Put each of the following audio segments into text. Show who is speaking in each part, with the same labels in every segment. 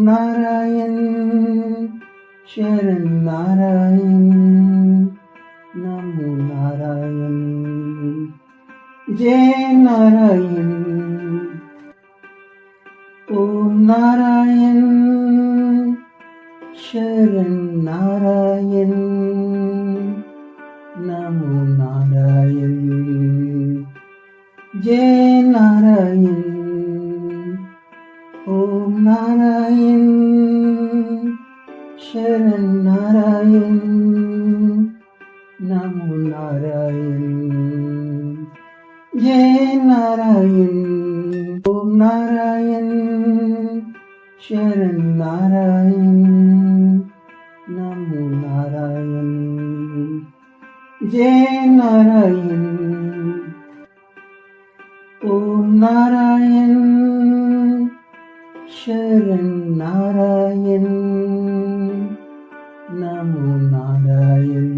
Speaker 1: Narayan Sharan Narayan NaMo Narayan Jai Narayan Om Narayan Sharan Narayan NaMo Narayan Jai Narayan Om Narayan Sharan Narayan NaMo Narayan Jai Narayan Om Narayan Sharan Narayan NaMo Narayan Jai Narayan Om Narayan Sharan Narayan NaMo Narayan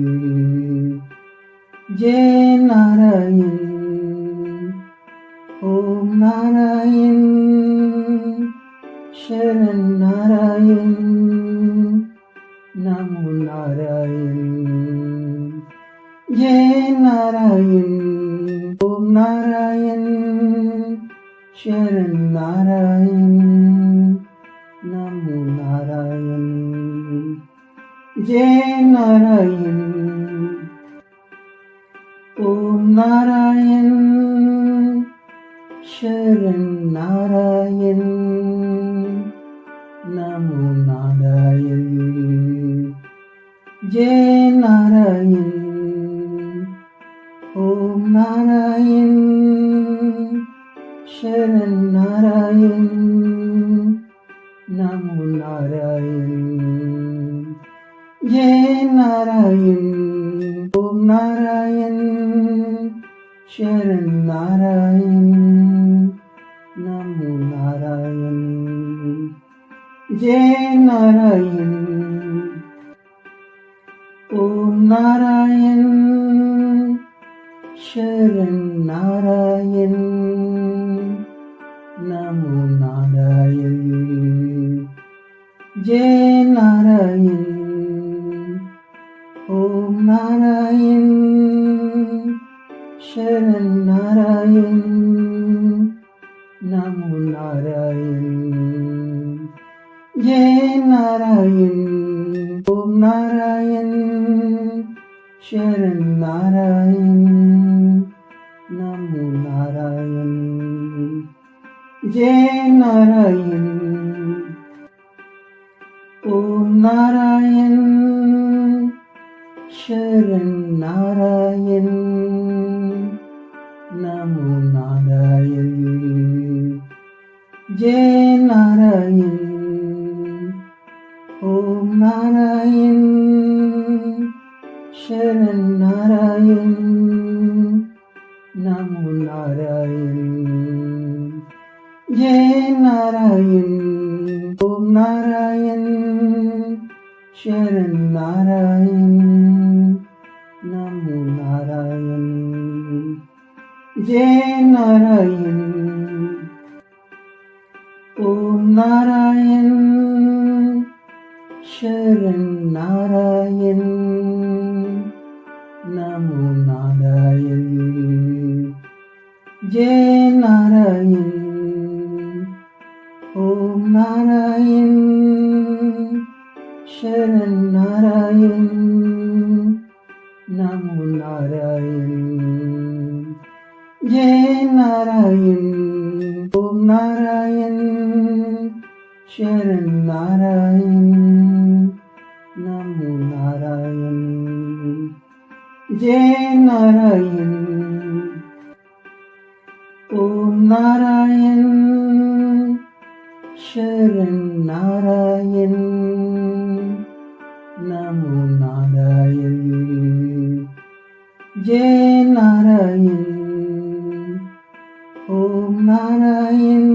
Speaker 1: Jai Narayan Om Narayan Sharan Narayan NaMo Narayan Jai Narayan Om Narayan Sharan Narayan NaMo Narayan Jai Narayan Om Narayan Sharan Narayan NaMo Narayan Jai Narayan Om Narayan Sharan Narayan NaMo Narayan Jai Narayan Om Narayan Sharan Narayan NaMo Narayan Jai Narayan Om Narayan Sharan Narayan NaMo Narayan Jai Narayan Om Narayan Sharan Narayan NaMo Narayan Jai Narayan Om Narayan Sharan Narayan NaMo Narayan Jai Narayan Om Narayan Sharan Narayan NaMo Narayan Jai Narayan Om Narayan Sharan Narayan NaMo Narayan Jai Narayan Om Narayan Sharan Narayan NaMo Narayan Jai Narayan Om Narayan Sharan Narayan NaMo Narayan Jai Narayan Om Narayan Sharan Narayan NaMo Narayan Jai Narayan Om Narayan Sharan Narayan NaMo Narayan Jai Narayan Om Narayan Sharan Narayan NaMo Narayan Jai Narayan Om Narayan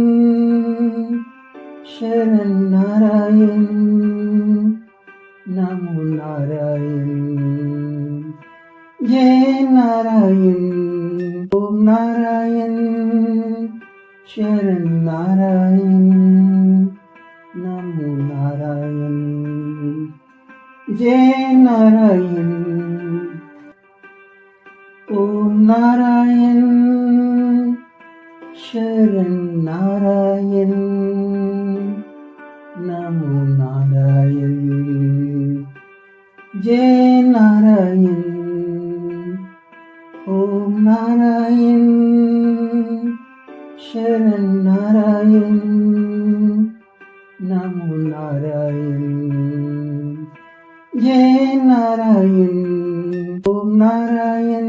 Speaker 1: Sharan Narayan NaMo Narayan Jai Narayan Om Narayan Sharan Narayan Namo Namo Narayan Jai Narayan Om Narayan Sharan Narayan NaMo Narayan Jai Narayan Om Narayan Sharan Narayan NaMo Narayan Jai Narayan Om Narayan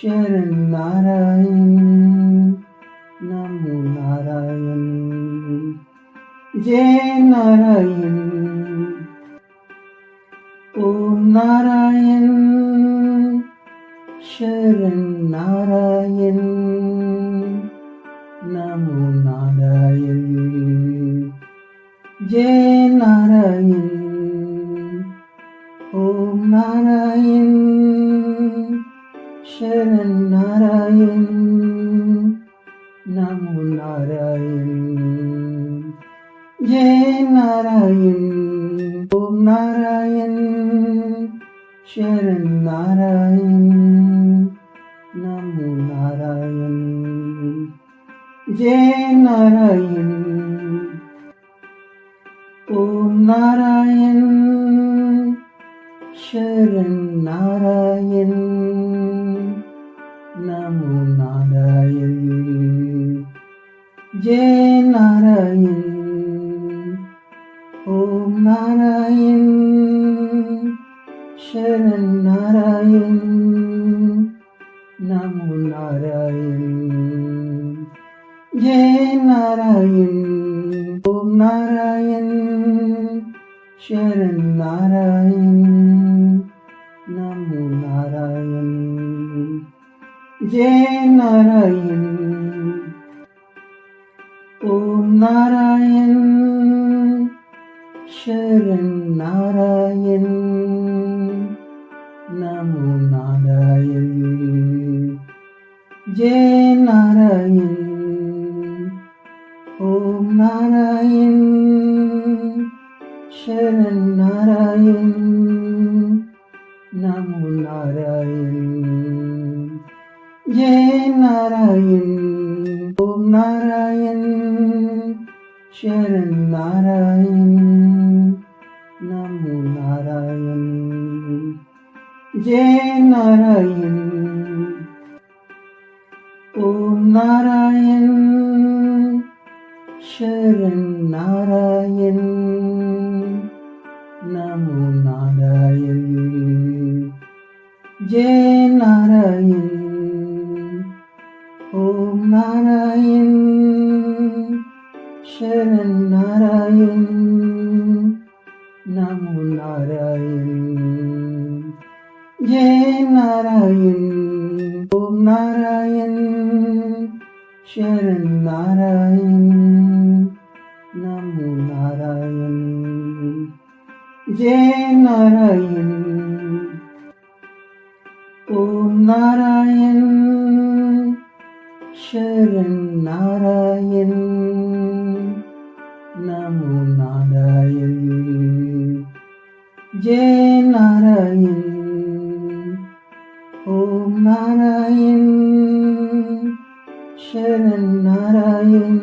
Speaker 1: Sharan Narayan NaMo Narayan Jai Narayan Om Narayan Sharan Narayan NaMo Narayan Jai Narayan Om Narayan Sharan Narayan NaMo Narayan Jai Narayan Om Narayan Sharan Narayan NaMo Narayan Jai Narayan Om Narayan Sharan Narayan NaMo Narayan Jai Narayan Om Narayan Sharan Narayan NaMo Narayan Jai Narayan Om Narayan Sharan Narayan NaMo Narayan Jai Narayan Om Narayan Sharan Narayan NaMo Narayan Jai Narayan Om Narayan Sharan Narayan NaMo Narayan Jai Narayan Om Narayan Sharan Narayan NaMo Narayan Jai Narayan Om Narayan Sharan Narayan NaMo Narayan Jai Narayan Om Narayan Sharan Narayan NaMo Narayan Jai Narayan Om Narayan Sharan Narayan NaMo Narayan Jai Narayan Om Narayan Sharan Narayan NaMo Narayan Jai Narayan Om Narayan Sharan Narayan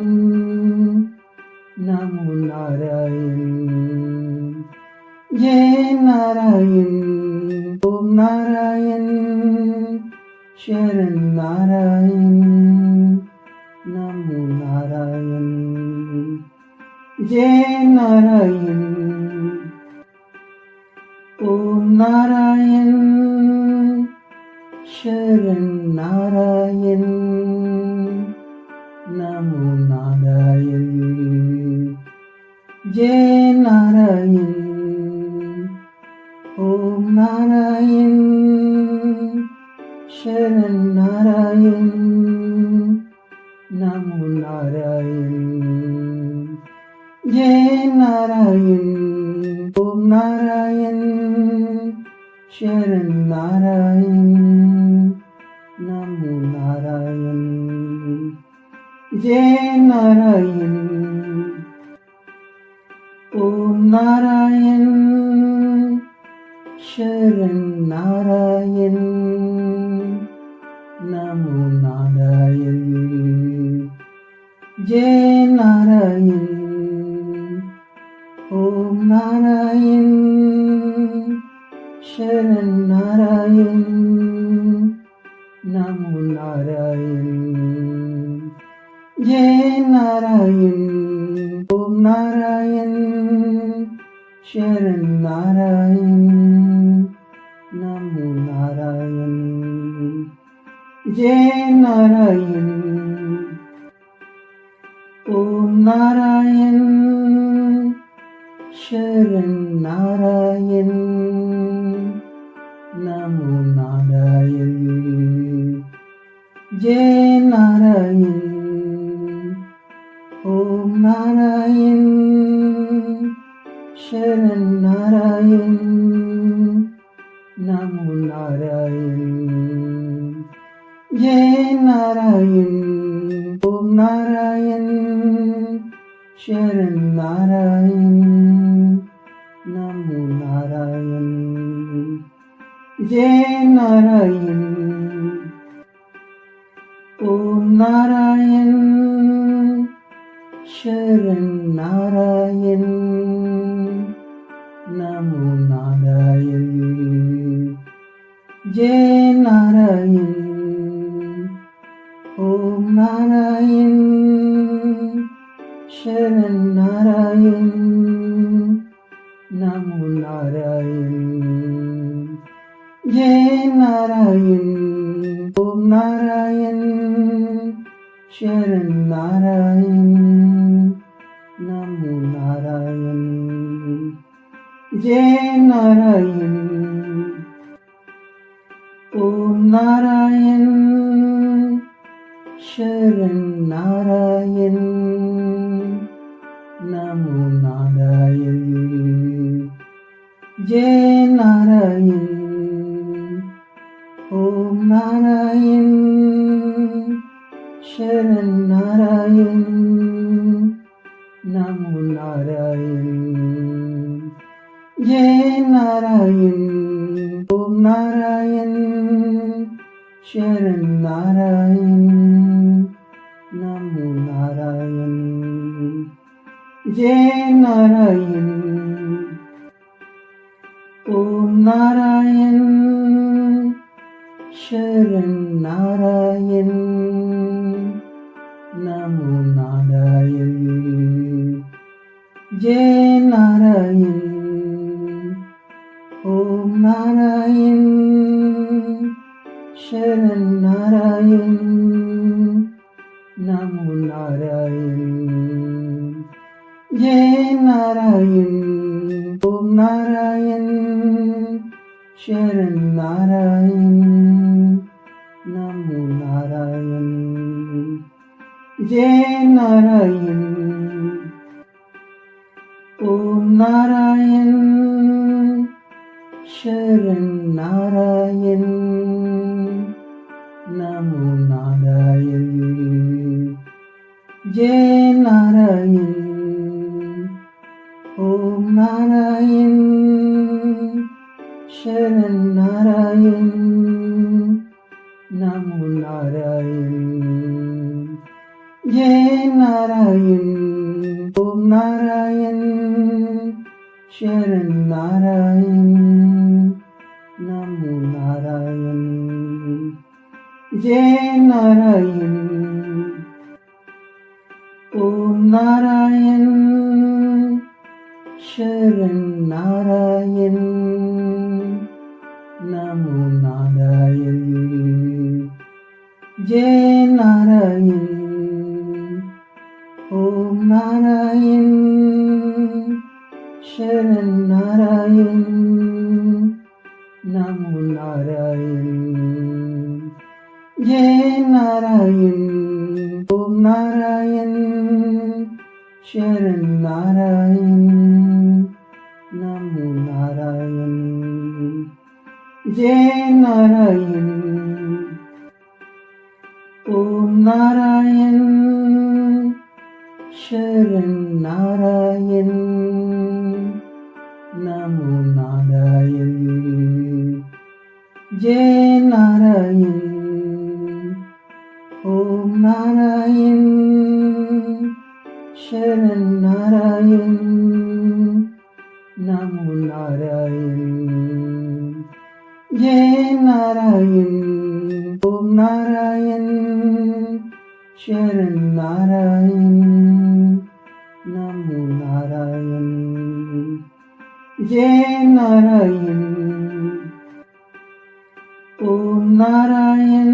Speaker 1: NaMo Narayan Jai Narayan Om Narayan Sharan Narayan NaMo Narayan Jai Narayan Om Narayan Sharan Narayan NaMo Narayan Jai Narayan Om Narayan Sharan Narayan NaMo Narayan Jai Narayan Om Narayan Sharan Narayan NaMo Narayan Jai Narayan Om Narayan Sharan Narayan NaMo Narayan Jai Narayan Om Narayan Sharan Narayan NaMo Narayan Jai Narayan Om Narayan Sharan Narayan NaMo Narayan Jai Narayan Om Narayan Sharan Narayan NaMo Narayan Jai Narayan Om Narayan Sharan Narayan NaMo Narayan Jai Narayan Om Narayan Sharan Narayan NaMo Narayan Jai Narayan Om Narayan Sharan Narayan NaMo Narayan Jai Narayan Om Narayan Sharan Narayan NaMo Narayan Jai Narayan Om Narayan Sharan Narayan NaMo Narayan Jai Narayan Om Narayan Sharan Narayan NaMo Narayan Jai Narayan Om Narayan Sharan Narayan NaMo Narayan Jai Narayan Om Narayan Sharan Narayan NaMo Narayan Jai Narayan Om Narayan Sharan Narayan NaMo Narayan Jai Narayan Om Narayan Sharan Narayan NaMo Narayan Jai Narayan Om Narayan Sharan Narayan NaMo Narayan Jai Narayan Om Narayan Sharan Narayan NaMo Narayan Jai Narayan Om Narayan Sharan Narayan NaMo Narayan Jai Narayan Om Narayan Sharan Narayan NaMo Narayan Jai Narayan Om Narayan Sharan Narayan NaMo Narayan Jai Narayan Om Narayan Sharan Narayan NaMo Narayan Jai Narayan Om Narayan Sharan Narayan NaMo Narayan Jai Narayan Om Narayan Sharan Narayan NaMo Narayan. Jai Narayan. Om Narayan Sharan Narayan. NaMo Narayan. Jai Narayan. Om Narayan Sharan Narayan. NaMo Narayan. Jai Narayan. Om Narayan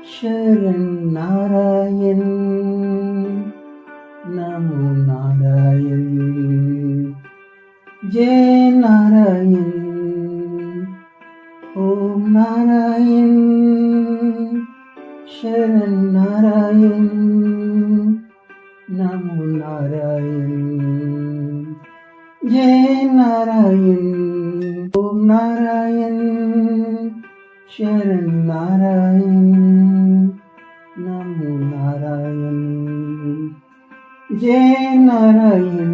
Speaker 1: Sharan Narayan. NaMo Narayan. Jai Narayan. Om Narayan Sharan Narayan. NaMo Narayan. Jai Narayan. Om Narayan Sharan Narayan. NaMo Narayan. Jai Narayan.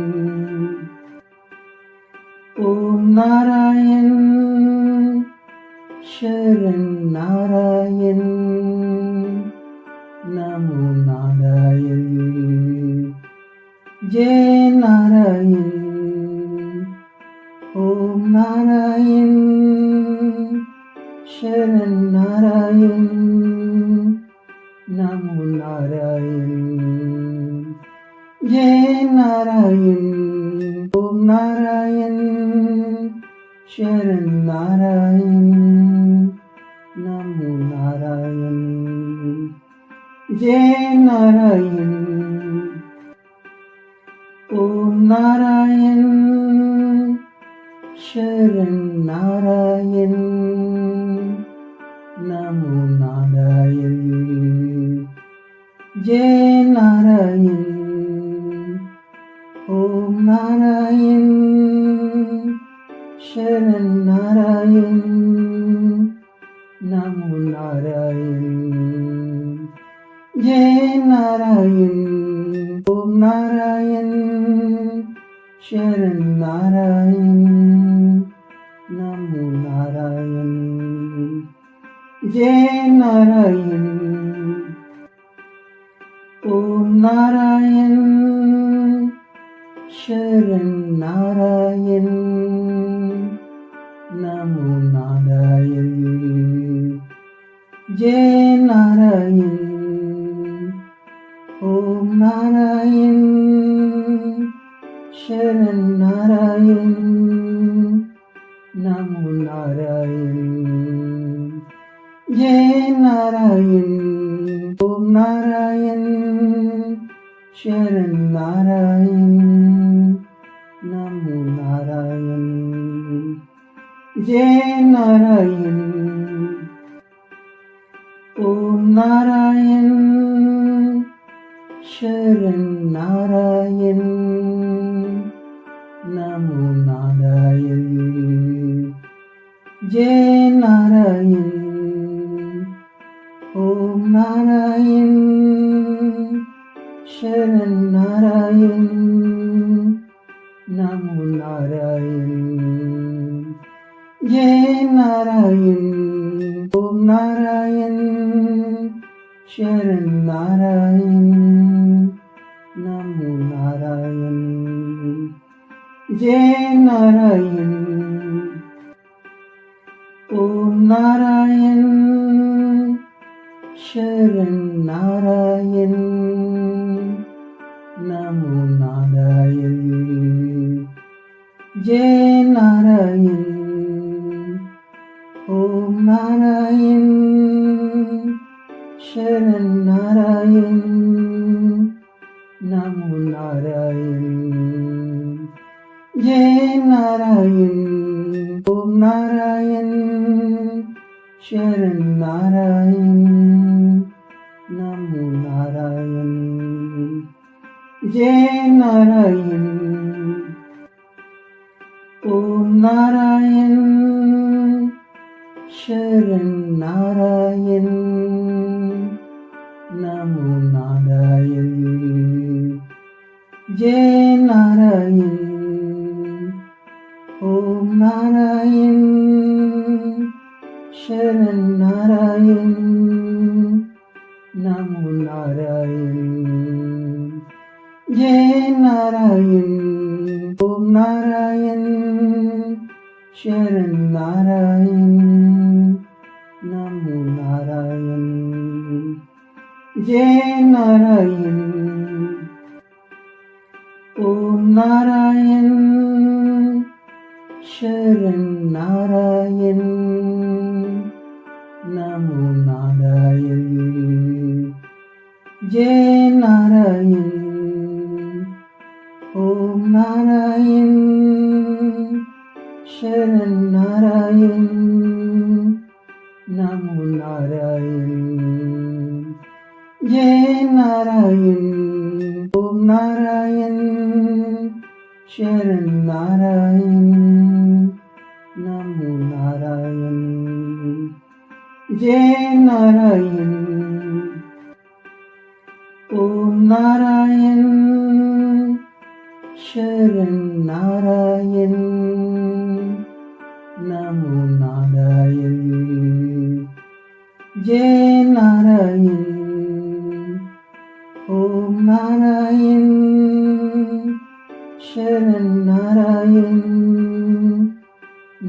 Speaker 1: Om Narayan Sharan Narayan. NaMo Narayan. Jai Narayan. Om Narayan Sharan Narayan. NaMo Narayan. Jai Narayan. Om Narayan Sharan Narayan. NaMo Narayan. Jai Narayan. Om Narayan Sharan Narayan. NaMo Narayan. Jai Narayan. Om Narayan Sharan Narayan. NaMo Narayan. Jai Narayan. Om Narayan Sharan Narayan. NaMo Narayan. Jai Narayan. Om Narayan Sharan Narayan. NaMo Narayan. Jai Narayan. Om Narayan Sharan Narayan. NaMo Narayan. Jai Narayan. Om Narayan Sharan Narayan. NaMo Narayan. Jai Narayan. Om Narayan Sharan Narayan. NaMo Narayan. Jai Narayan. Om Narayan Sharan Narayan. NaMo Narayan. Jai Narayan. Om Narayan Sharan Narayan. NaMo Narayan. Jai Narayan. Om Narayan Sharan Narayan. NaMo Narayan. Jai Narayan. Om Narayan Sharan Narayan. NaMo Narayan. Jai Narayan. Om Narayan Sharan Narayan. NaMo Narayan. Jai Narayan. Om Narayan Sharan Narayan. NaMo Narayan. Jai Narayan. Narayan Sharan Narayan NaMo Narayan Jai Narayan Om Narayan Sharan Narayan NaMo Narayan Jai Narayan Om Narayan Sharan Narayan NaMo Narayan Jai Narayan Om Narayan Sharan Narayan NaMo Narayan Jai Narayan Om Narayan Sharan Narayan NaMo Narayan Jai Narayan Om Narayan Sharan Narayan NaMo Narayan Jai Narayan Om Narayan Sharan Narayan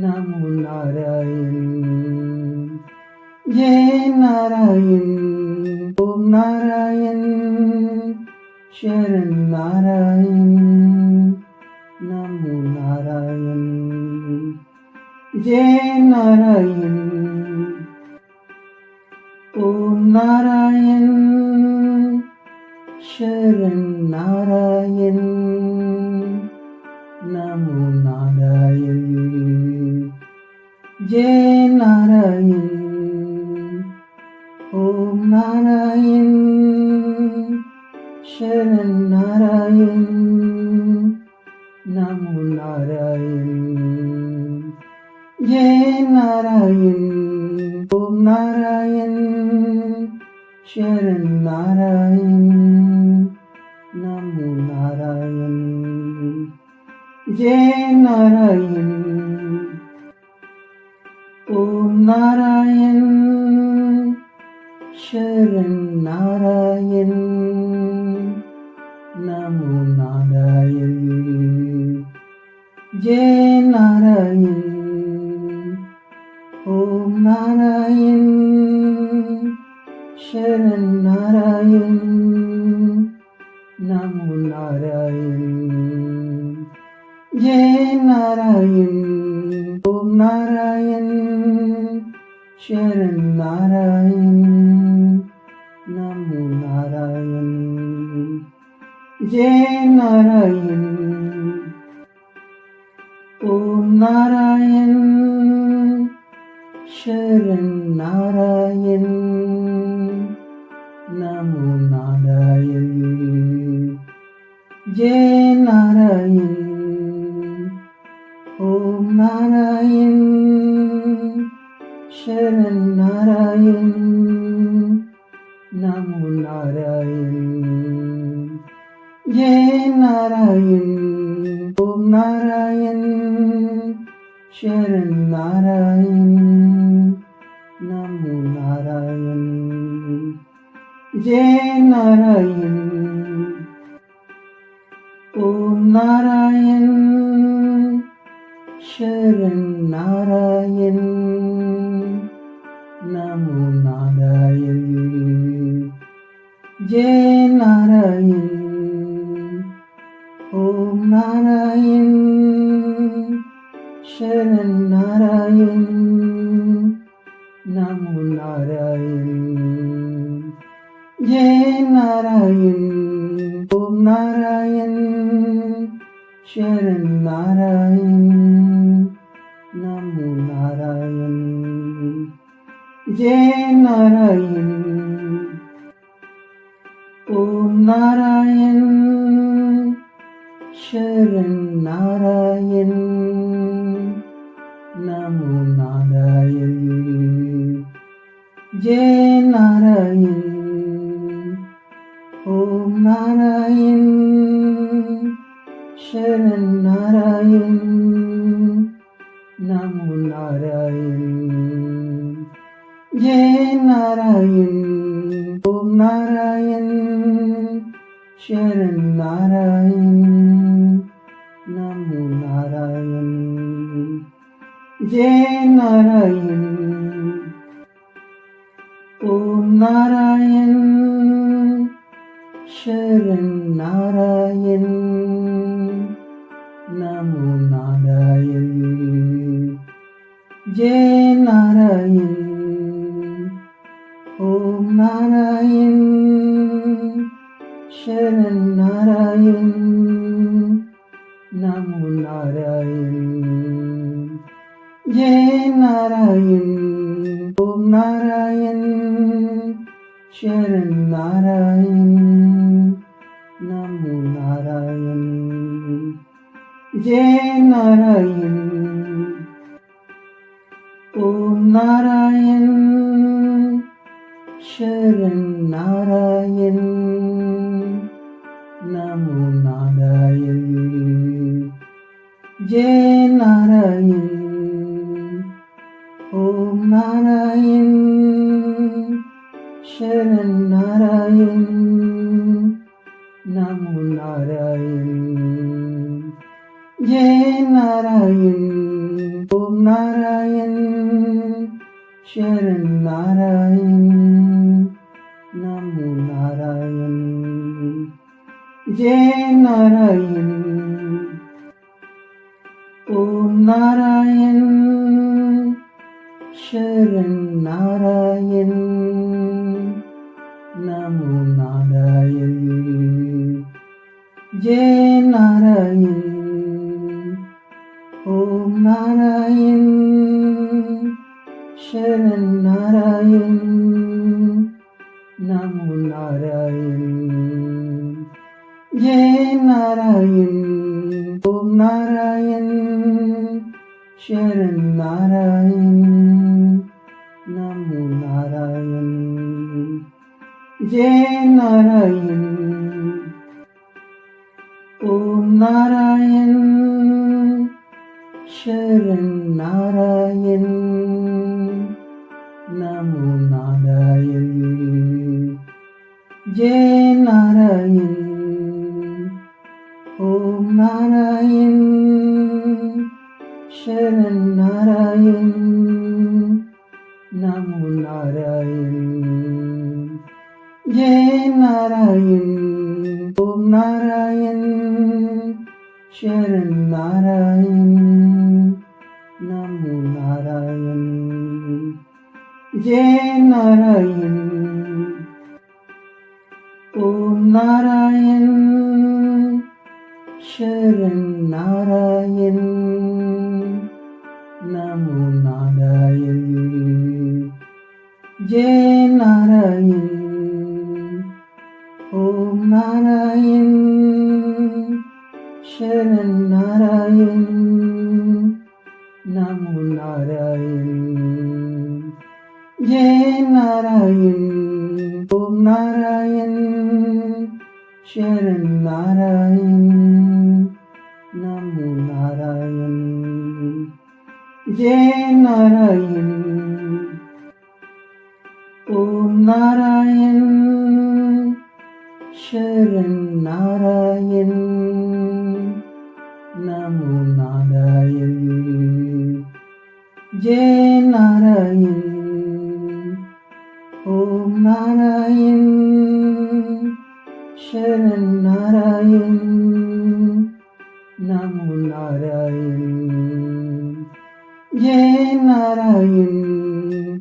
Speaker 1: NaMo Narayan Jai Narayan Om Narayan Sharan Narayan NaMo Narayan Jai Narayan Om Narayan Sharan Narayan NaMo Narayan Jai Narayan Om Narayan Sharan Narayan NaMo Narayan Jai Narayan Om Narayan Sharan Narayan NaMo Narayan Jai Narayan Om Narayan Sharan Narayan NaMo Narayan Jai Narayan Om Narayan Sharan Narayan NaMo Narayan Jai Narayan Om Narayan Sharan Narayan NaMo Narayan Jai Narayan Om Narayan Sharan Narayan NaMo Narayan Jai Narayan Om Narayan Sharan Narayan NaMo Narayan Jai Narayan Om Narayan Sharan Narayan NaMo Narayan Jai Narayan Om Narayan Sharan Narayan NaMo Narayan Jai Narayan Om Narayan Sharan Narayan NaMo Narayan Jai Narayan Om Narayan Sharan Narayan NaMo Narayan Jai Narayan Om Narayan Sharan Narayan NaMo Narayan Jai Narayan Om Narayan Sharan Narayan NaMo Narayan. Jai Narayan. Om Narayan Sharan Narayan. NaMo Narayan. Jai Narayan. Om Narayan Sharan Narayan. NaMo Narayan. Jai Narayan. Om Narayan Sharan Narayan. NaMo Narayan. Jai Narayan. Om Narayan Sharan Narayan. NaMo Narayan. Jai Narayan. Om Narayan Sharan Narayan. NaMo Narayan. Jai Narayan. Om Narayan Sharan Narayan. NaMo Narayan. Jai Narayan. Om Narayan Sharan Narayan. NaMo Narayan. Jai Narayan. Om Narayan Sharan Narayan. NaMo Narayan. Jai Narayan. Om Narayan Sharan Narayan. NaMo Narayan. Jai Narayan. Om Narayan Sharan Narayan. NaMo Narayan. Jai Narayan. Om Narayan Sharan Narayan. NaMo Narayan. Jai Narayan. Om Narayan Sharan Narayan. NaMo Narayan. Jai Narayan. Om Narayan Sharan Narayan. NaMo Narayan. Jai Narayan. Om Narayan Sharan Narayan. NaMo Narayan. Jai Narayan. Om Narayan Sharan Narayan. NaMo Narayan. Jai Narayan. Om Narayan Sharan Narayan. NaMo Narayan. Jai Narayan. Om Narayan Sharan Narayan. NaMo Narayan. Jai Narayan. Om Narayan Sharan Narayan. NaMo Narayan. Jai Narayan.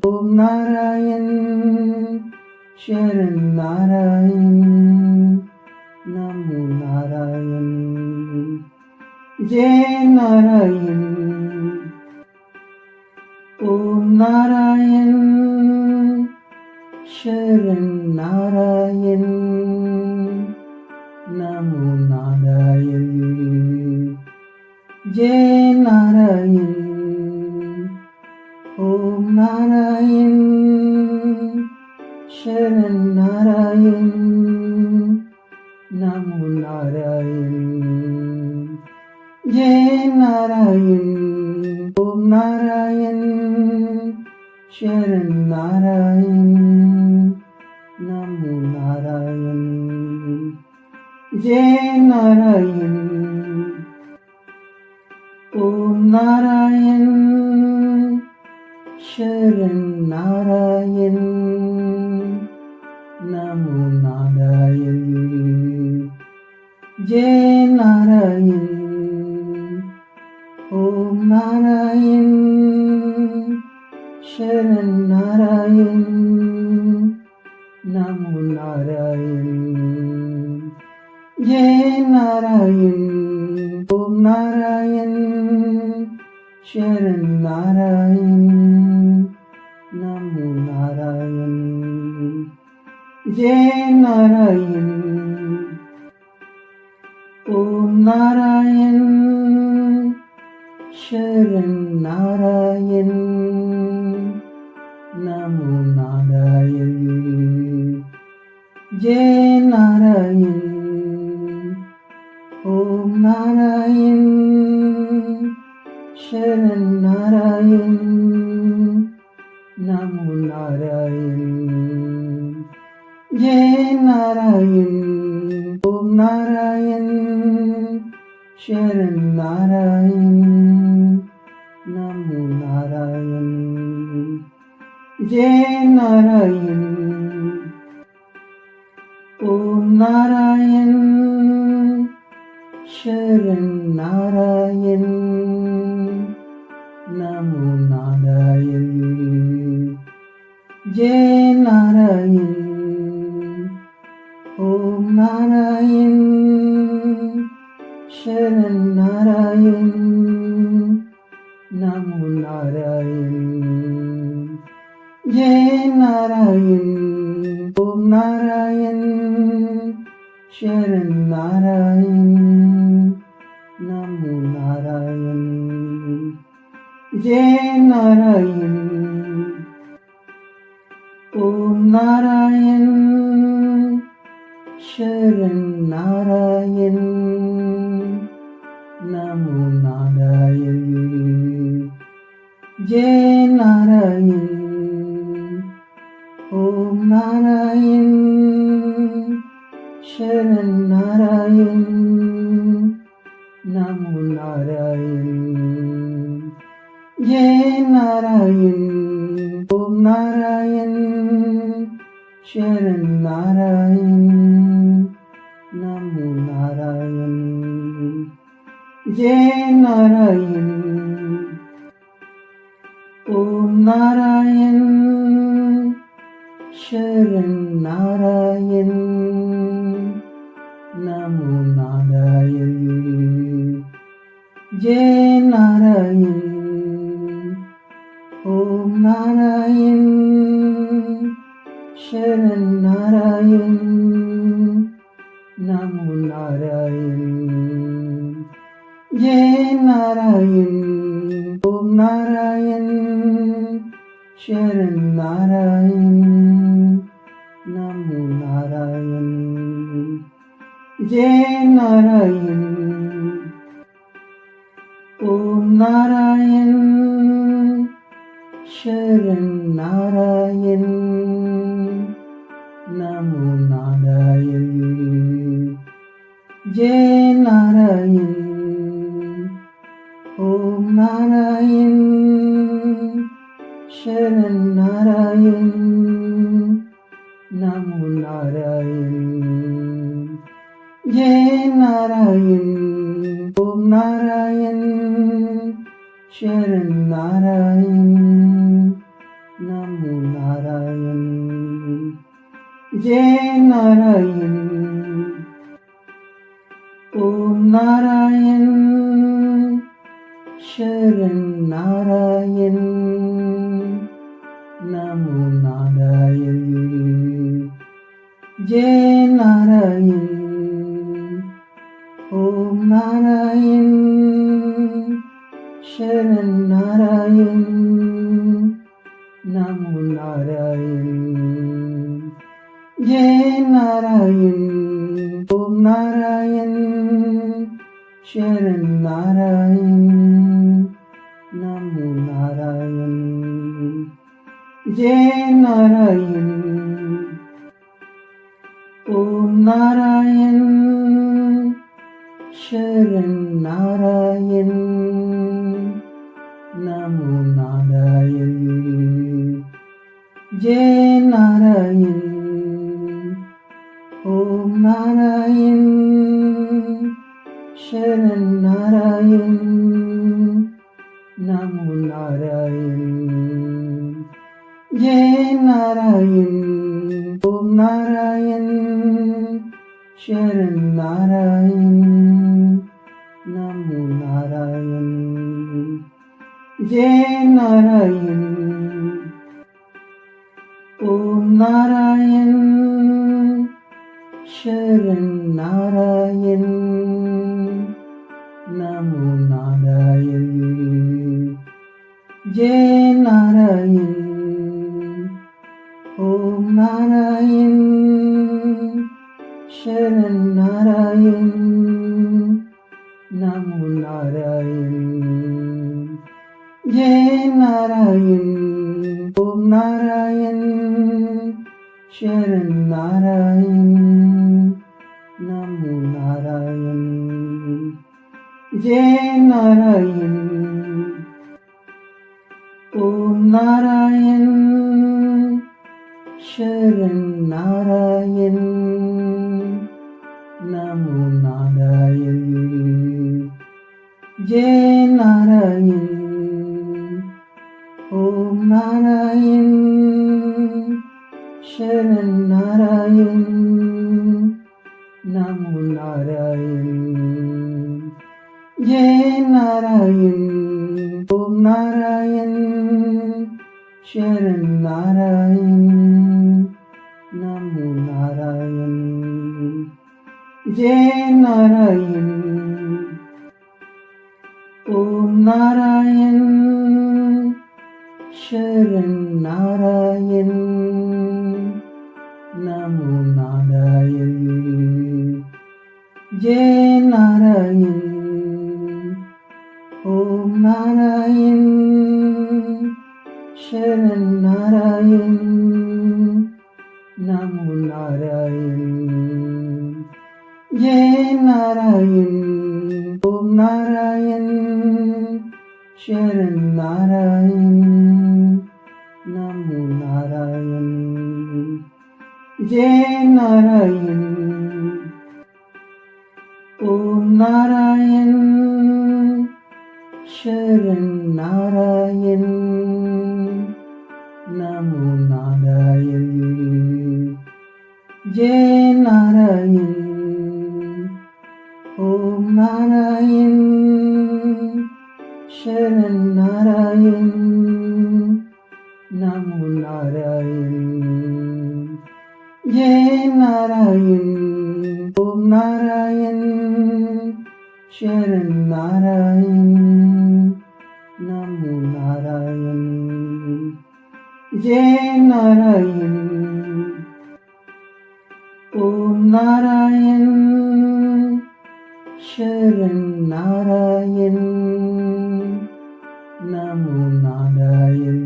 Speaker 1: Om Narayan Sharan Narayan. NaMo Narayan. Jai Narayan. Om Narayan Sharan Narayan. NaMo Narayan. Jai Narayan. Om Narayan Sharan Narayan. NaMo Narayan. Jai Narayan. Om Narayan Sharan Narayan NaMo Narayan Jai Narayan Om Narayan Sharan Narayan NaMo Narayan Jai Narayan Om Narayan Sharan Narayan NaMo Narayan Jai Narayan Om Narayan Sharan Narayan NaMo Narayan Jai Narayan Om Narayan Sharan Narayan NaMo Narayan Jai Narayan Om Narayan Sharan Narayan NaMo Narayan Jai Narayan Om Narayan Sharan Narayan NaMo Narayan Jai Narayan Om Narayan Sharan Narayan NaMo Narayan Jai Narayan Om Narayan Sharan Narayan NaMo Narayan Jai Narayan Om Narayan Sharan Narayan NaMo Narayan Jai Narayan Om Narayan Sharan Narayan NaMo Narayan Jai Narayan Om Narayan Sharan Narayan NaMo Narayan Jai Narayan Om Narayan Sharan Narayan NaMo Narayan Jai Narayan Om Narayan Sharan Narayan NaMo Narayan Jai Narayan Om Narayan Sharan Narayan NaMo Narayan Jai Narayan Om Narayan Sharan Narayan NaMo Narayan Jai Narayan Om Narayan Sharan Narayan NaMo Narayan Jai Narayan Om Narayan Sharan Narayan NaMo Narayan Jai Narayan Om Narayan Sharan Narayan NaMo Narayan Jai Narayan Om Narayan Sharan Narayan NaMo Narayan Jai Narayan Om Narayan Sharan Narayan NaMo Narayan Jai Narayan Om Narayan Sharan Narayan Jai Narayan. Om Narayan Sharan Narayan NaMo Narayan. Jai Narayan. Om Narayan Sharan Narayan NaMo Narayan. Jai Narayan. Om Narayan Sharan Narayan NaMo Narayan. Jai Narayan. Om Narayan Sharan Narayan NaMo Narayan. Jai Narayan. Om Narayan Sharan Narayan NaMo Narayan. Jai Narayan. Om Narayan Sharan Narayan NaMo Narayan. Jai Narayan. Om Narayan Sharan Narayan NaMo Narayan. Jai Narayan. Om Narayan Sharan Narayan NaMo Narayan. Jai Narayan. Om Narayan Sharan Narayan NaMo Narayan. Jai Narayan. Om Narayan Sharan Narayan NaMo Narayan. Jai Narayan. Om Narayan Sharan Narayan NaMo Narayan. Jai Narayan. Om Narayan Sharan Narayan NaMo Narayan. Jai Narayan. Om Narayan Sharan Narayan NaMo Narayan. Jai Narayan. Om Narayan Sharan Narayan NaMo Narayan. Jai Narayan. Om Narayan Sharan Narayan NaMo Narayan. Jai Narayan. Om Narayan Sharan Narayan NaMo Narayan.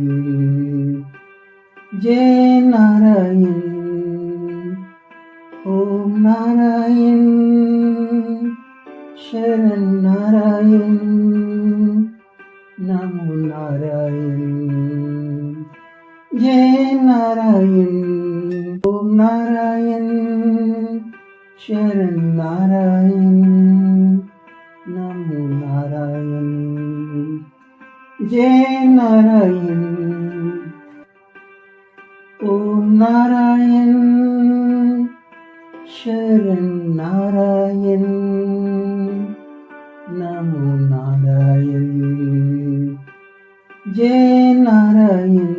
Speaker 1: Jai Narayan. Om Narayan Sharan Narayan NaMo Narayan. Jai Narayan. Om Narayan Sharan Narayan NaMo Narayan. Jai Narayan. Om Narayan Sharan Narayan NaMo Narayan. Jai Narayan.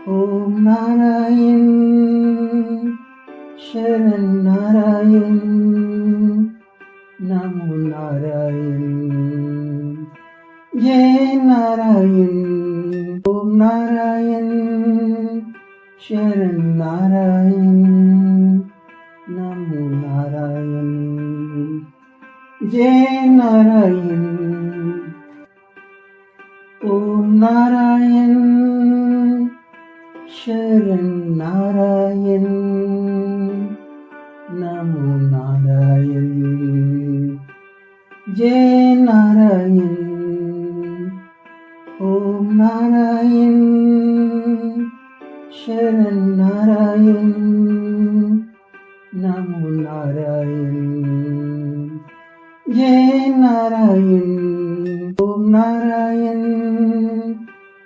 Speaker 1: Om Narayan Sharan Narayan NaMo Narayan. Jai Narayan. Om Narayan Sharan Narayan NaMo Narayan. Jai Narayan. Om Narayan Sharan Narayan NaMo Narayan Jai Narayan Om Narayan Sharan Narayan NaMo Narayan Jai Narayan Om Narayan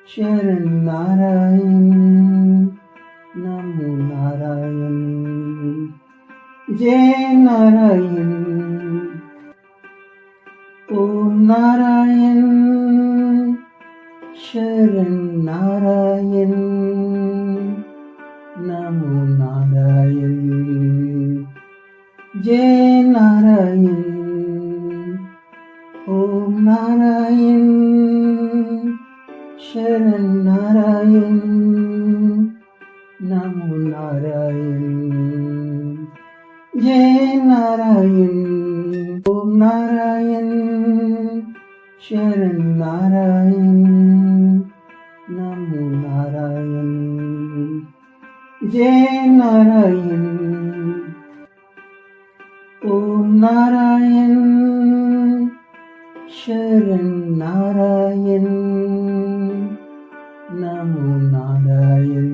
Speaker 1: Sharan Narayan NaMo Narayan Jai Narayan Om Narayan Sharan Narayan NaMo Narayan Jai Narayan Om Narayan Sharan Narayan NaMo Narayan Jai Narayan Om Narayan Sharan Narayan NaMo Narayan Jai Narayan Om Narayan Sharan Narayan NaMo Narayan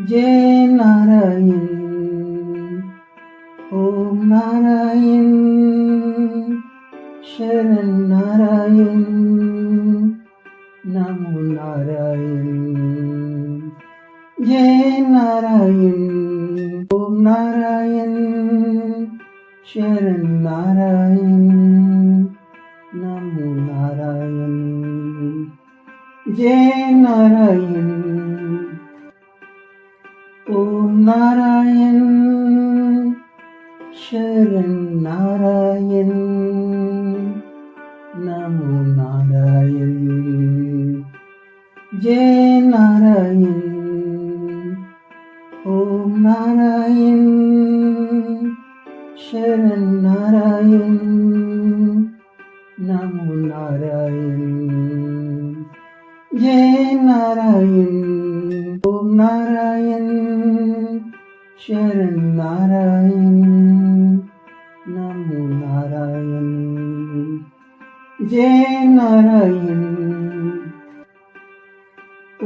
Speaker 1: Jai Narayan Om Narayan Sharan Narayan NaMo Narayan Jai Narayan Om Narayan Sharan Narayan NaMo Narayan Jai Narayan Om Narayan Sharan Narayan NaMo Narayan Jai Narayan Om Narayan Sharan Narayan NaMo Narayan Jai Narayan Om Narayan Sharan Narayan NaMo Narayan Jai Narayan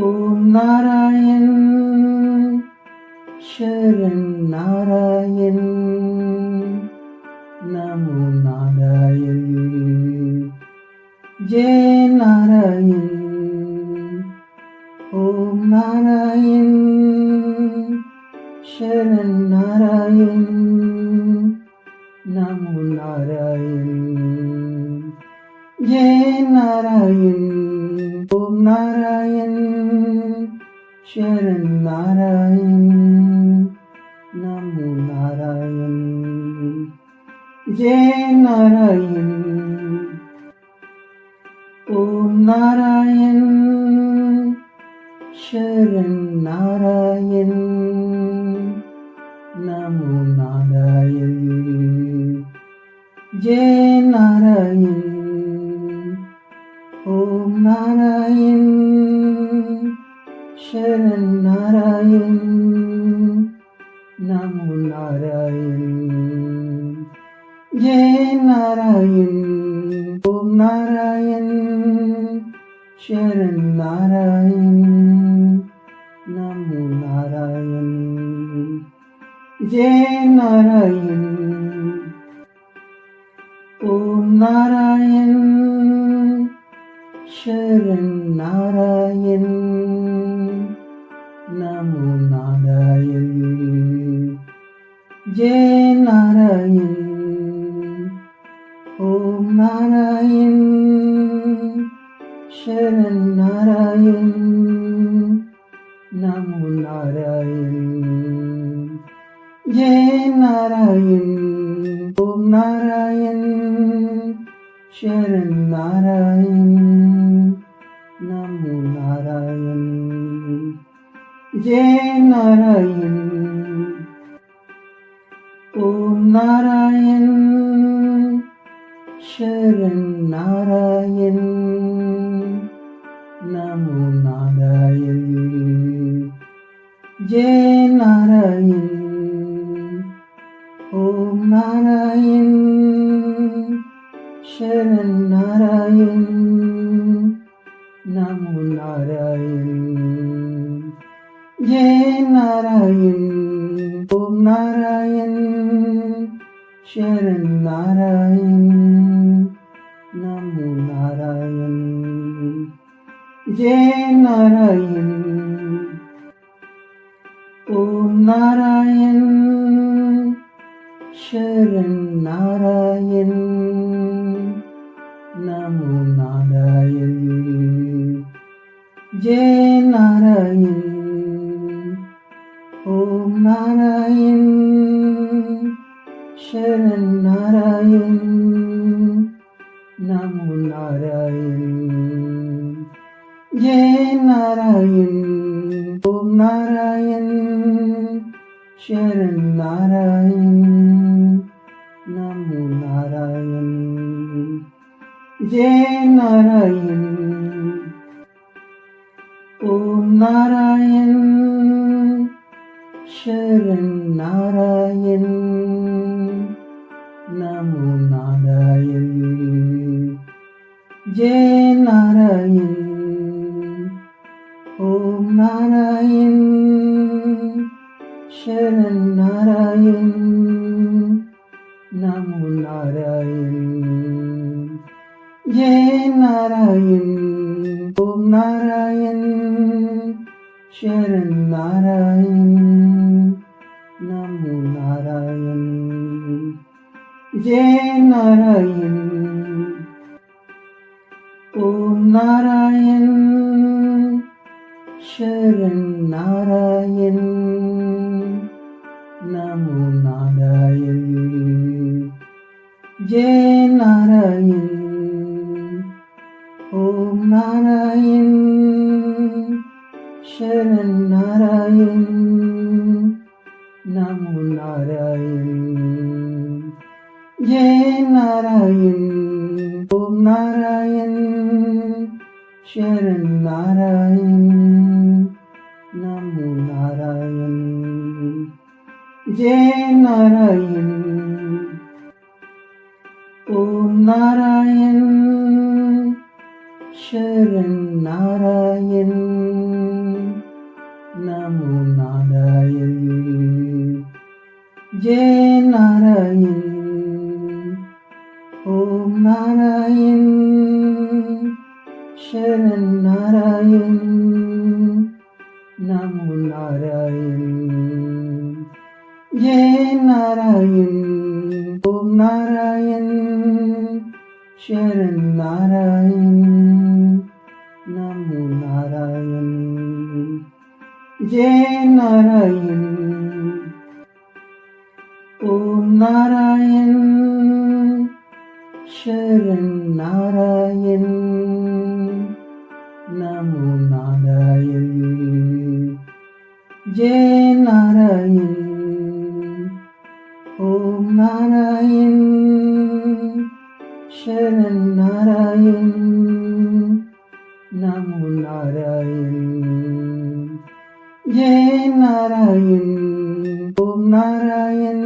Speaker 1: Om Narayan Sharan Narayan NaMo Narayan Jai Narayan Om Narayan Sharan Narayan NaMo Narayan Jai Narayan Om Narayan Sharan Narayan NaMo Narayan Jai Narayan Om Narayan Sharan Narayan NaMo Narayan Jai Narayan Om Narayan Sharan Narayan NaMo Narayan Jai Narayan Om Narayan Sharan Narayan NaMo Narayan Jai Narayan Om Narayan Sharan Narayan NaMo Narayan Jai Narayan Om Narayan Sharan Narayan NaMo Narayan Jai Narayan Om Narayan Sharan Narayan NaMo Narayan Jai Narayan Om Narayan Sharan Narayan Sharan Narayan NaMo Narayan Jai Narayan Om Narayan Sharan Narayan NaMo Narayan Jai Narayan Om Narayan Sharan Narayan NaMo Narayan Jai Narayan Om Narayan Sharan Narayan NaMo Narayan Jai Narayan Om Narayan Sharan Narayan NaMo Narayan Jai Narayan Om Narayan Sharan Narayan NaMo Narayan Jai Narayan Om Narayan Sharan Narayan NaMo Narayan Jai Narayan Om Narayan Sharan Narayan NaMo Narayan Jai Narayan Om Narayan Sharan Narayan NaMo Narayan Jai Narayan Om Narayan Sharan Narayan NaMo Narayan Jai Narayan Om Narayan Sharan Narayan NaMo Narayan Jai Narayan Om Narayan Sharan Narayan NaMo Narayan Jai Narayan Om Narayan Sharan Narayan NaMo Narayan Jai Narayan Om Narayan Sharan Narayan NaMo Narayan Jai Narayan Om Narayan Sharan Narayan NaMo Narayan Jai Narayan Om Narayan Sharan Narayan NaMo Narayan Jai Narayan Om Narayan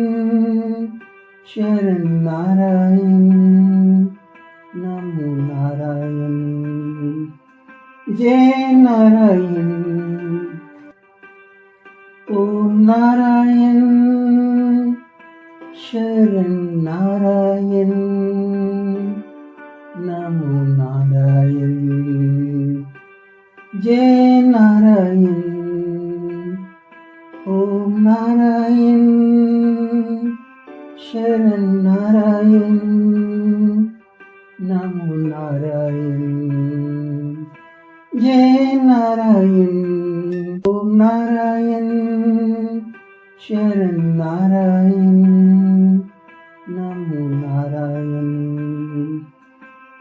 Speaker 1: Sharan Narayan NaMo Narayan Jai Narayan Om Narayan Sharan Narayan NaMo Narayan Jai Narayan Om Narayan Sharan Narayan NaMo Narayan Jai Narayan Om Narayan Sharan Narayan NaMo Narayan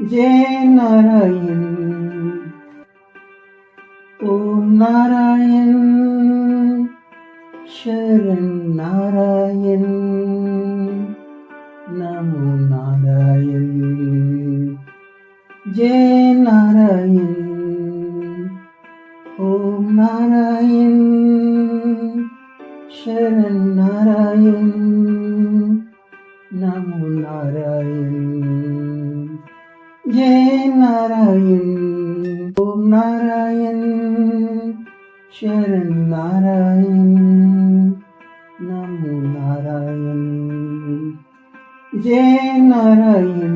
Speaker 1: Jai Narayan Om Narayan Sharan Narayan NaMo Narayan Jai Narayan Om Narayan Sharan Narayan NaMo Narayan Jai Narayan Om Narayan Sharan Narayan NaMo Narayan Jai Narayan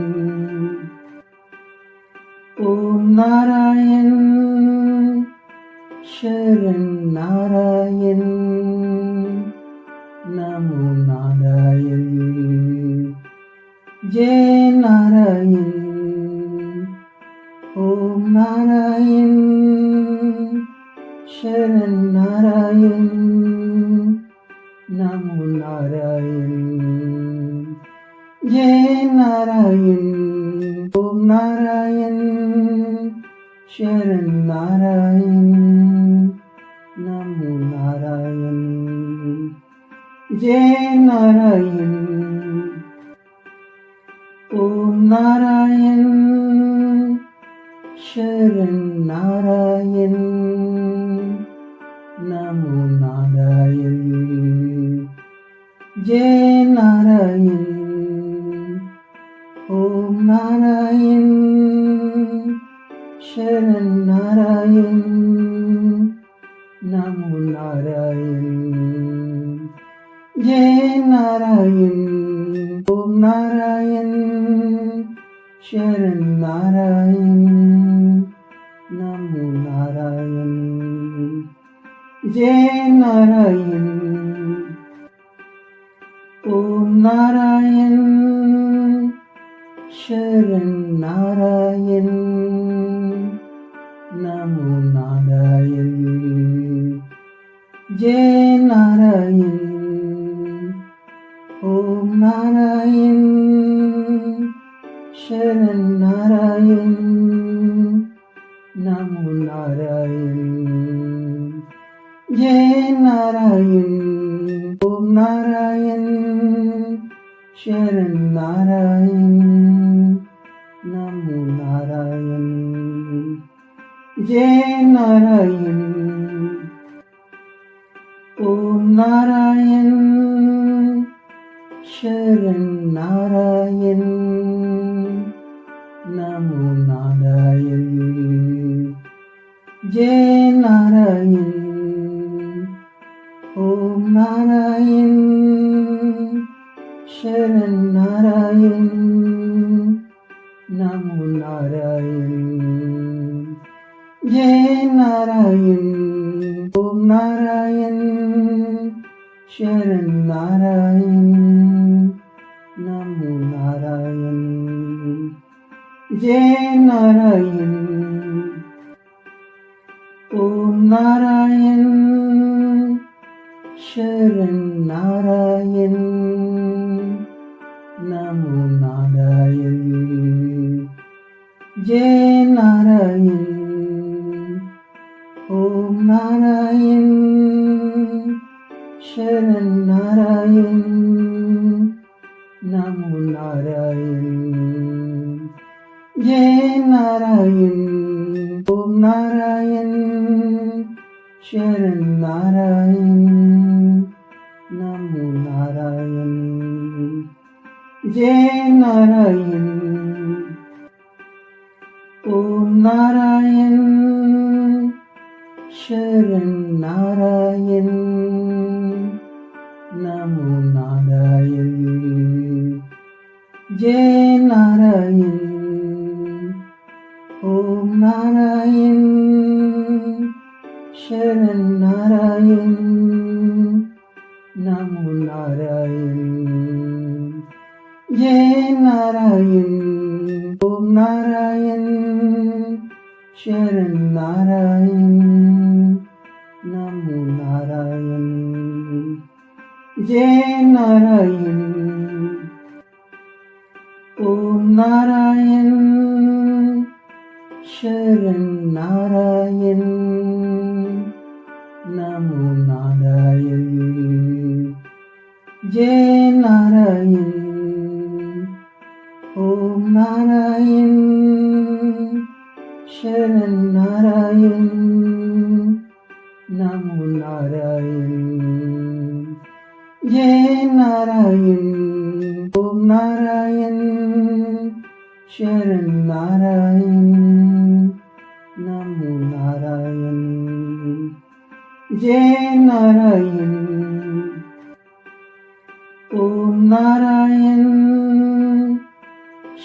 Speaker 1: Om Narayan Sharan Narayan NaMo Narayan Jai Narayan Om Narayan Sharan Narayan NaMo Narayan Jai Narayan Om Narayan Sharan Narayan NaMo Narayan Jai Narayan Om Narayan Sharan Narayan NaMo Narayan Jai Narayan Om Narayan Sharan Narayan NaMo Narayan Jai Narayan Om Narayan Sharan Narayan NaMo Narayan Jai Narayan Om Narayan Sharan Narayan NaMo Narayan Jai Narayan Om Narayan Sharan Narayan NaMo Narayan Jai Narayan Om Narayan Sharan Narayan NaMo Narayan Jai Narayan Om Narayan Sharan Narayan NaMo Narayan Jai Narayan Om Narayan Sharan Narayan NaMo Narayan Jai Narayan Om Narayan Sharan Narayan NaMo Narayan Jai Narayan Om Narayan Sharan Narayan NaMo Narayan Jai Narayan Om Narayan Sharan Narayan NaMo Narayan Jai Narayan Om Narayan Sharan Narayan NaMo Narayan Jai Narayan Om Narayan Sharan Narayan NaMo Narayan Jai Narayan Om Narayan Sharan Narayan NaMo Narayan Jai Narayan Om Narayan Sharan Narayan NaMo Narayan Jai Narayan Om Narayan Sharan Narayan NaMo Narayan Jai Narayan Om Narayan Sharan Narayan NaMo Narayan Jai Narayan Om Narayan Sharan Narayan NaMo Narayan Jai Narayan Om Narayan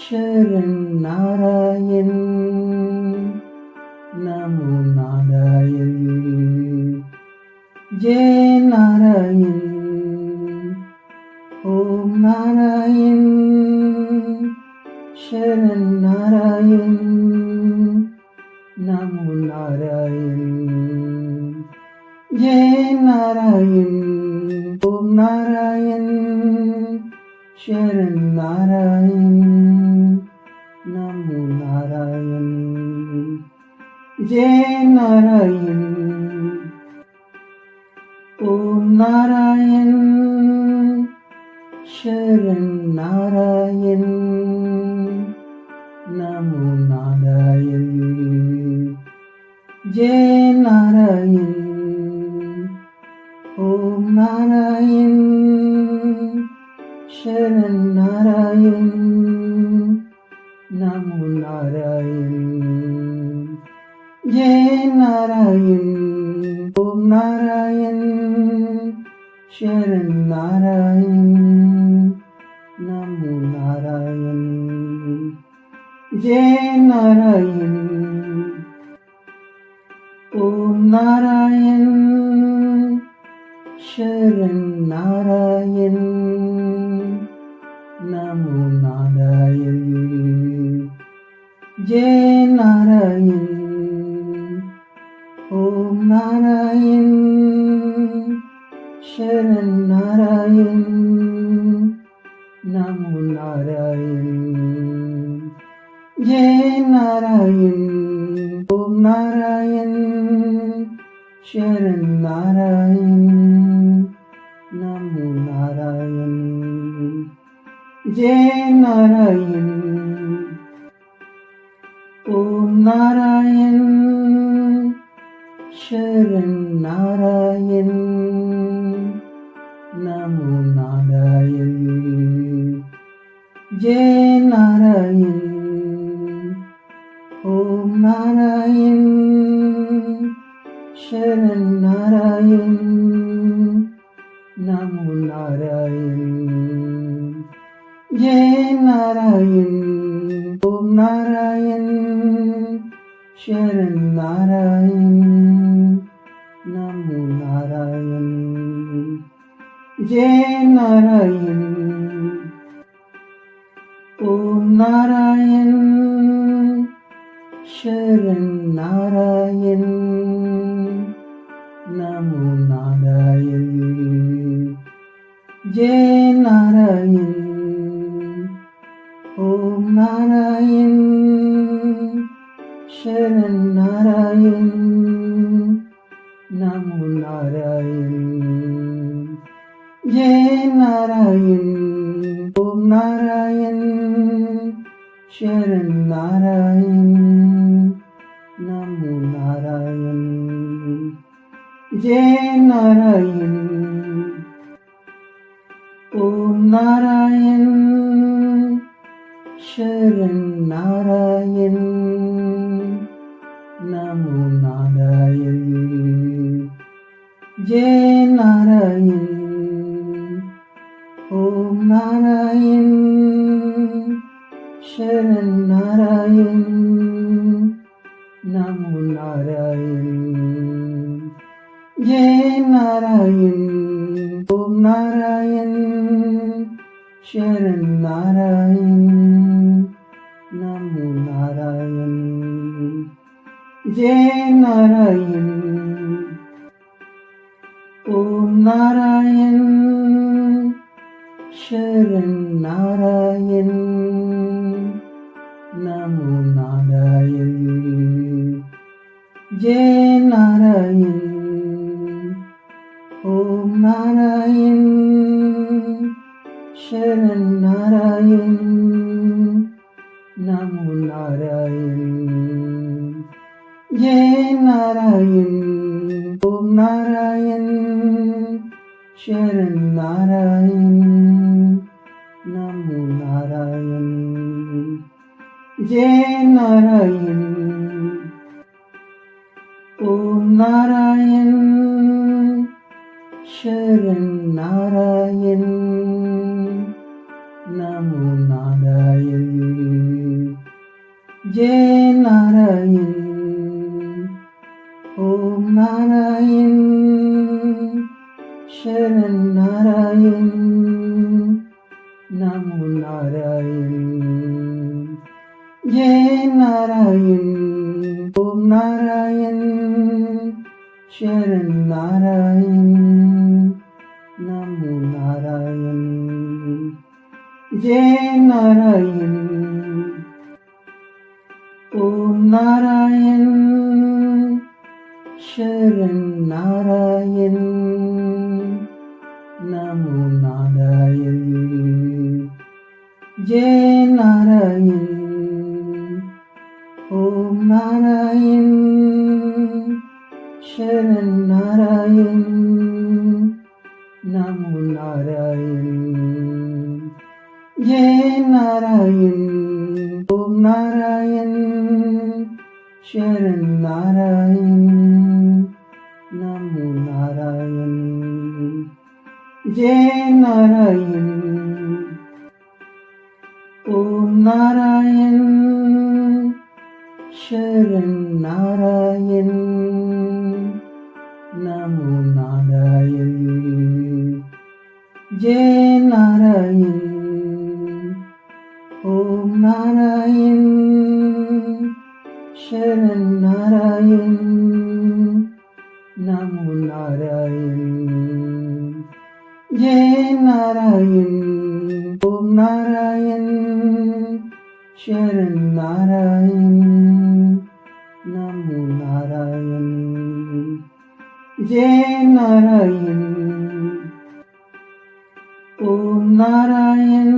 Speaker 1: Sharan Narayan NaMo Narayan Jai Narayan Om Narayan Sharan Narayan NaMo Narayan Jai Narayan Om Narayan Sharan Narayan NaMo Narayan Jai Narayan Om Narayan Sharan Narayan NaMo Narayan Jai Narayan Om Narayan Sharan Narayan NaMo Narayan Jai Narayan Om Narayan Sharan Narayan NaMo Narayan Jai Narayan Om Narayan Sharan Narayan NaMo Narayan Jai Narayan Om Narayan Sharan Narayan NaMo Narayan Jai Narayan Om Narayan Sharan Narayan NaMo Narayan Jai Narayan Om Narayan Sharan Narayan NaMo Narayan Jai Narayan Om Narayan Sharan Narayan NaMo Narayan Jai Narayan Om Narayan Sharan Narayan NaMo Narayan Jai Narayan Om Narayan Sharan Narayan NaMo Narayan Jai Narayan Om Narayan Sharan Narayan NaMo Narayan Jai Narayan Om Narayan Sharan Narayan NaMo Narayan Jai Narayan Om Narayan Sharan Narayan NaMo Narayan Jai Narayan Om Narayan Sharan Narayan NaMo Narayan Jai Narayan Om Narayan Sharan Narayan NaMo Narayan Jai Narayan Om Narayan Sharan Narayan NaMo Narayan Jai Narayan Om Narayan Sharan Narayan NaMo Narayan Jai Narayan Om Narayan Sharan Narayan NaMo Narayan Jai Narayan Om Narayan Sharan Narayan NaMo Narayan Jai Narayan Om Narayan Sharan Narayan NaMo Narayan Jai Narayan Om Narayan Sharan Narayan NaMo Narayan Jai Narayan Om Narayan Sharan Narayan NaMo Narayan Jai Narayan Om Narayan Sharan Narayan NaMo Narayan Jai Narayan Om Narayan Sharan Narayan NaMo Narayan Jai Narayan Om Narayan Sharan Narayan NaMo Narayan Jai Narayan Om Narayan Sharan Narayan NaMo Narayan Jai Narayan Om Narayan Sharan Narayan NaMo Narayan Jai Narayan Om Narayan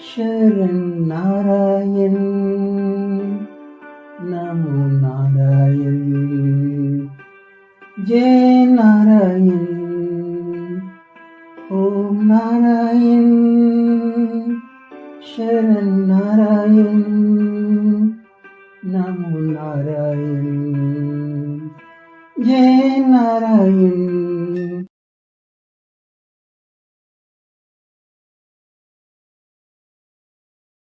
Speaker 1: Sharan Narayan NaMo Narayan Jai Narayan Om Narayan Sharan Narayan NaMo Narayan Jai Narayan